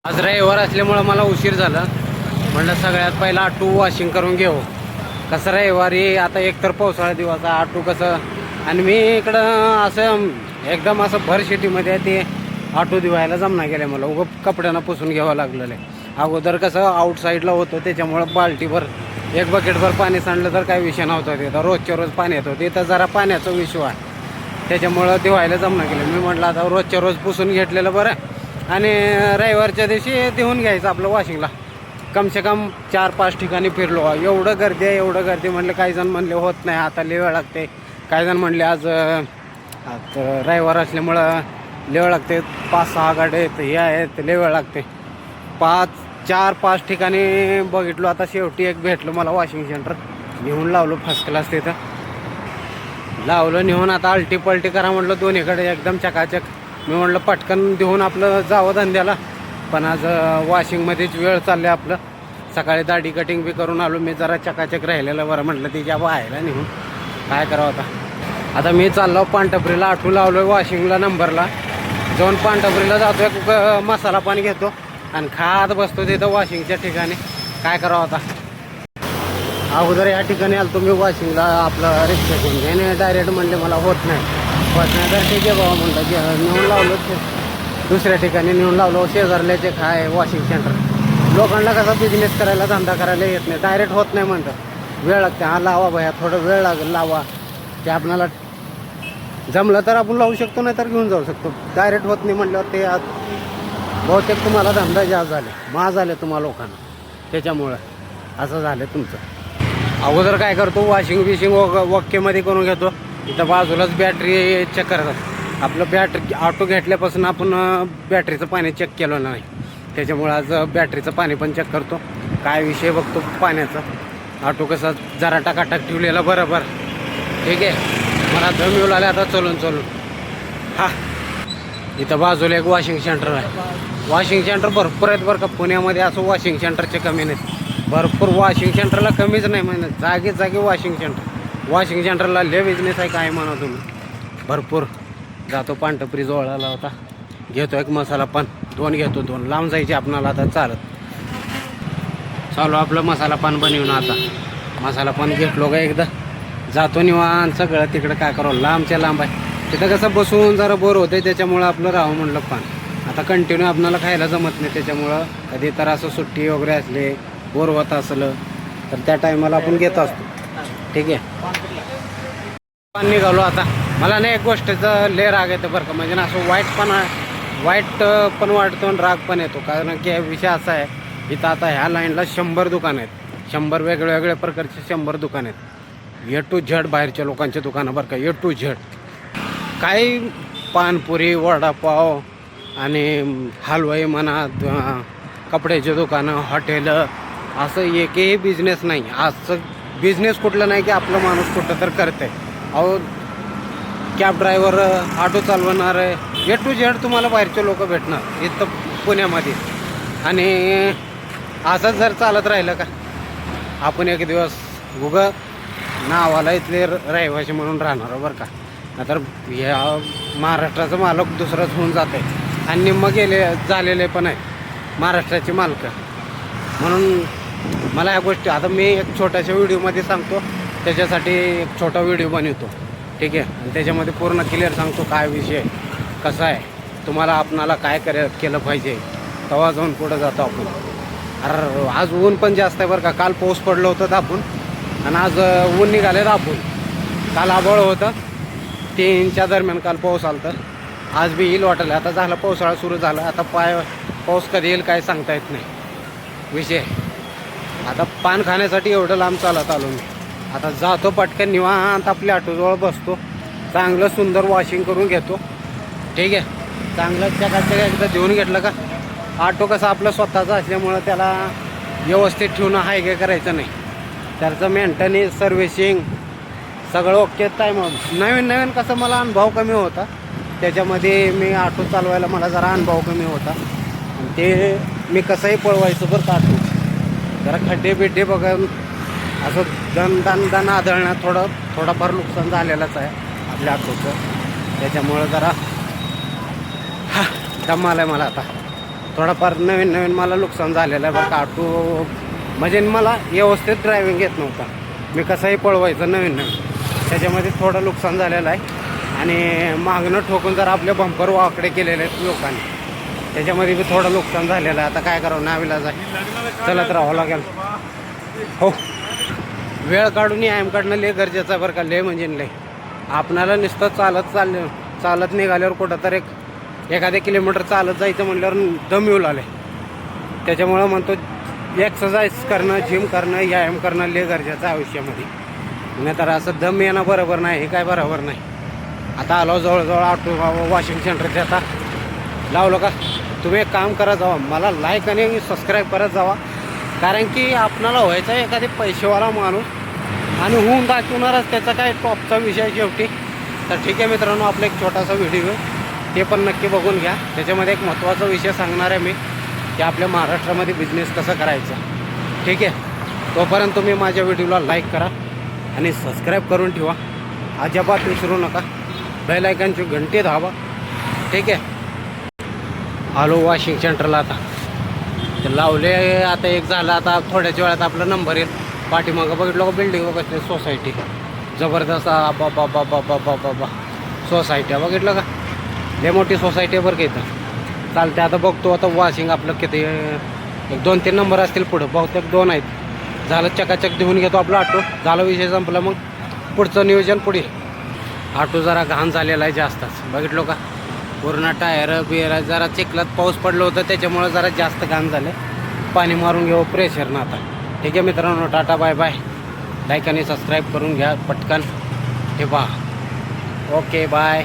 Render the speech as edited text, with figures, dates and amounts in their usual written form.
आज रविवार असल्यामुळं मला उशीर झाला. म्हणलं सगळ्यात पहिला ऑटो वॉशिंग करून घेऊ. कसं रविवारी आता एकतर पावसाळा दिवस ऑटो कसं, आणि मी इकडं असं एकदम असं भर सिटीमध्ये ते ऑटो धुवायला जमना गेले मला. उगं कपड्यांना पुसून घ्यावं लागलेलं आहे. अगोदर कसं आउटसाईडला होतं त्याच्यामुळं बाल्टीभर एक बकेटभर पाणी सांडलं तर काही विषय नव्हता. तिथं रोजच्या रोज पाणी येत होतं. इथं जरा पाण्याचा विषय आहे त्याच्यामुळं धुवायला जमना गेलं. मी म्हटलं आता रोजच्या रोज पुसून घेतलेलं बरं, आणि रविवारच्या दिवशी देऊन घ्यायचं आपलं वॉशिंगला. कमसे कम 4-5 ठिकाणी फिरलो. एवढं गर्दी आहे, एवढं गर्दी. म्हणलं काही जण म्हणले होत नाही आता लय वेळ लागते. काही जण म्हणले आज रविवार असल्यामुळं लय वेळ लागते. 5-6 गाड्या आहेत, हे आहेत, लय वेळ लागते. 4-5 ठिकाणी बघितलो. आता शेवटी एक भेटलं मला वॉशिंग सेंटर. नेऊन लावलो फर्स्ट क्लास. तिथं लावलं नेऊन. आता अल्टी पलटी करा म्हटलं दोन्हीकडे एकदम चकाचक. मी म्हटलं पटकन देऊन आपलं जावं धंद्याला. पण आज वॉशिंगमध्येच वेळ चालले आपलं. सकाळी दाढी कटिंग बी करून आलो मी. जरा चकाचक राहिलेलं बरं म्हटलं तिच्या बाहेर निघून काय करावं. आता मी चाललो पानटपरीला. आठवू लावलो वॉशिंगला नंबरला. जाऊन पानटपरीला जातो, एक मसाला पाणी घेतो आणि खात बसतो तिथं वॉशिंगच्या ठिकाणी. काय करावं आता. अगोदर या ठिकाणी आलो तुम्ही वॉशिंगला आपलं रिक्षा घेऊन. त्याने डायरेक्ट म्हणले मला होत नाही तर ठीक आहे बाबा म्हणलं. नेऊन लावलो दुसऱ्या ठिकाणी नेऊन लावलो. शेजारल्याचे काय वॉशिंग सेंटर. लोकांना कसा बिझनेस करायला धंदा करायला येत नाही. डायरेक्ट होत नाही म्हणतात. वेळ लागते. हा लावा भया, थोडं वेळ लागेल लावा. ते आपल्याला जमलं तर आपण लावू शकतो, नाही तर घेऊन जाऊ शकतो. डायरेक्ट होत नाही म्हटल्यावर ते बहुतेक तुम्हाला धंदा जास्त झाले, मा झाले तुम्हाला लोकांना. त्याच्यामुळं असं झालं तुमचं. अगोदर काय करतो वॉशिंग बिशिंग वक्केमध्ये करून घेतो. इथं बाजूलाच बॅटरी चेक करतात. आपलं बॅटरी ऑटो घेतल्यापासून आपण बॅटरीचं पाणी चेक केलं नाही. त्याच्यामुळं आज बॅटरीचं पाणी पण चेक करतो. काय विषय बघतो पाण्याचा. ऑटो कसा जरा टाकाटाक ठेवलेला बरोबर. ठीक आहे. मला दम येऊ लागले आता चलून. हा इथं बाजूला एक वॉशिंग सेंटर आहे. वॉशिंग सेंटर भरपूर आहेत बरं का. पुण्यामध्ये असं वॉशिंग सेंटरचे कमी नाहीत. भरपूर वॉशिंग सेंटरला कमीच नाही म्हणत. जागी वॉशिंग सेंटर. वॉशिंग सेंटरला लय बिझनेस आहे काय म्हणा तुम्ही. भरपूर. जातो पानटपरी जवळाला होता. घेतो एक मसाला पान. 2 घेतो. 2 लांब जायचे आपणाला आता चालत. चालू आपलं मसाला पान बनवून. आता मसाला पान घेतलो का एकदा जातो निवांत. सगळं तिकडं काय करावं लांबच्या लांब आहे. तिथं कसं बसून जरा बोर होतं त्याच्यामुळं आपलं राहावं म्हणलं पान. आता कंटिन्यू आपल्याला खायला जमत नाही. त्याच्यामुळं कधी तर असं सुट्टी वगैरे असले बोर होत असलं तर त्या टायमाला आपण घेत असतो. ठीक आहे. पान निघालो आता. मला नाही एक गोष्टीचं लय राग येतं बरं का. म्हणजे ना असं वाईट पण वाटतो आणि राग पण येतो. कारण की विषय असा आहे इथं आता ह्या लाईनला 100 दुकानं आहेत. 100 वेगवेगळ्या प्रकारचे 100 दुकानं आहेत. ए टू झेड बाहेरच्या लोकांचे दुकानं बरं का. ए टू झेड. काही पानपुरी, वडापाव आणि हलवाई म्हणा, कपड्याचे दुकानं, हॉटेलं, असं एकही बिझनेस नाही. असं बिझनेस कुठलं नाही की आपलं माणूस कुठं तर करतं आहे. अहो कॅब ड्रायव्हर, ऑटो चालवणार आहे, ए टू झेड तुम्हाला बाहेरचे लोक भेटणार इथं पुण्यामध्ये. आणि असंच जर चालत राहिलं का आपण एक दिवस उगं नावाला इथले रहिवासी म्हणून राहणार बरं का. नाहीतर या महाराष्ट्राचं मालक दुसरंच होऊन जात आहे. आणि निम्म झालेले पण आहेत महाराष्ट्राचे मालक. म्हणून मला ह्या गोष्टी आता मी एक छोट्याशा व्हिडिओमध्ये सांगतो. त्याच्यासाठी एक छोटा व्हिडिओ बनवतो. ठीक आहे. आणि त्याच्यामध्ये पूर्ण क्लिअर सांगतो काय विषय कसा आहे. तुम्हाला आपणाला काय केलं पाहिजे तेव्हा जाऊन पुढं जातो आपण. अरे आज ऊन पण जास्त आहे बरं का. काल पाऊस पडलं होतं दाबून आणि आज ऊन निघाले दाबून. काल आबळ होतं 3च्या दरम्यान काल पाऊस आला. तर आज बी येईल वाटलं. आता झाला पावसाळा सुरू झाला. आता पाऊस कधी येईल काय सांगता येत नाही विषय. आता पान खाण्यासाठी एवढं लांब चालत आलो मी. आता जातो पटकन निवांत आपल्या ऑटोजवळ बसतो. चांगलं सुंदर वॉशिंग करून घेतो. ठीक आहे. चांगलं चकाचक एकदा देऊन घेतलं का ऑटो कसं आपलं स्वतःचं असल्यामुळं त्याला व्यवस्थित ठेवणं हाय काय करायचं नाही. त्याचं मेंटेनन्स, सर्व्हिसिंग सगळं ओके. टाईम नवीन कसं मला अनुभव कमी होता. त्याच्यामध्ये मी ऑटो चालवायला मला जरा अनुभव कमी होता. आणि ते मी कसंही पळवायचं बरं का ऑटो. जरा खड्डे बिड्डे बघून असं दन आदळण्यात थोडाफार नुकसान झालेलंच आहे आपल्या ऑटोचं. त्याच्यामुळं जरा दम आला आहे मला आता. थोडाफार नवीन नवीन मला नुकसान झालेलं आहे बरं का. ऑटो म्हणजे मला व्यवस्थित ड्रायव्हिंग येत नव्हता. मी कसंही पळवायचं नवीन नवीन, त्याच्यामध्ये थोडं नुकसान झालेलं आहे. आणि मागणं ठोकून जर आपले बंपर वाकडे केलेले आहेत लोकांनी, त्याच्यामध्ये बी थोडं नुकसान झालेलं आहे. आता काय करावं, नाविलाज आहे, चलत राहावं लागेल. हो, वेळ काढून व्यायाम काढणं लय गरजेचं आहे बरं का. लय म्हणजे लय. आपणाला नुसतं चालत निघाल्यावर कुठं तर एखाद्या किलोमीटर चालत जायचं म्हटल्यावर दम येऊ लागले. त्याच्यामुळं म्हणतो एक्सरसाइज करणं, जिम करणं, व्यायाम करणं लय गरजेचं आहे आयुष्यामध्ये. नाही तर असं दम येणं बरोबर नाही, हे काय बरोबर नाही. आता आलो जवळजवळ ऑटो वॉशिंग सेंटरचे. आता लावलं का, तुम्ही एक काम करत जावा, मला लाईक आणि सबस्क्राईब करत जावा. कारण की आपणाला व्हायचा एखादी पैसेवाला माणूस आणि होऊन दाखवणारच, त्याचा काय टॉपचा विषय शेवटी. तर ठीक आहे मित्रांनो, आपला एक छोटासा व्हिडिओ ते पण नक्की बघून घ्या. त्याच्यामध्ये एक महत्त्वाचा विषय सांगणार आहे मी, की आपल्या महाराष्ट्रामध्ये बिझनेस कसं करायचा. ठीक आहे, तोपर्यंत तुम्ही माझ्या व्हिडिओला लाईक करा आणि सबस्क्राईब करून ठेवा. अजिबात विसरू नका, बेल आयकॉनची घंटी दाबा. ठीक आहे, आलो वॉशिंग सेंटरला. आता ते लावले, आता एक झालं. आता थोड्याच वेळात आपला नंबर येईल. पाठीमागं बघितलं का, बिल्डिंग बघितली, सोसायटी जबरदस्त. बाबा सोसायटी बघितलं का, लय मोठी सोसायटी आहे बरं का इथं. चालते, आता बघतो आता वॉशिंग आपलं किती, एक 2-3 नंबर असतील पुढं, बहुतेक 2 आहेत. झालं, चकाचक देऊन घेतो आपला ऑटो, झालं, विषय संपला. मग पुढचं नियोजन पुढे. ऑटो जरा घाण झालेला आहे जास्तच, बघितलो का, पूर्ण टायर बियर जरा चिखलात पाऊस पडलं होतं, त्याच्यामुळं जरा जास्त घाण झालं. पाणी मारून घेऊ प्रेशरनं आता. ठीक आहे मित्रांनो, टाटा बाय बाय. लाईक आणि सबस्क्राईब करून घ्या पटकन. हे पहा, ओके बाय.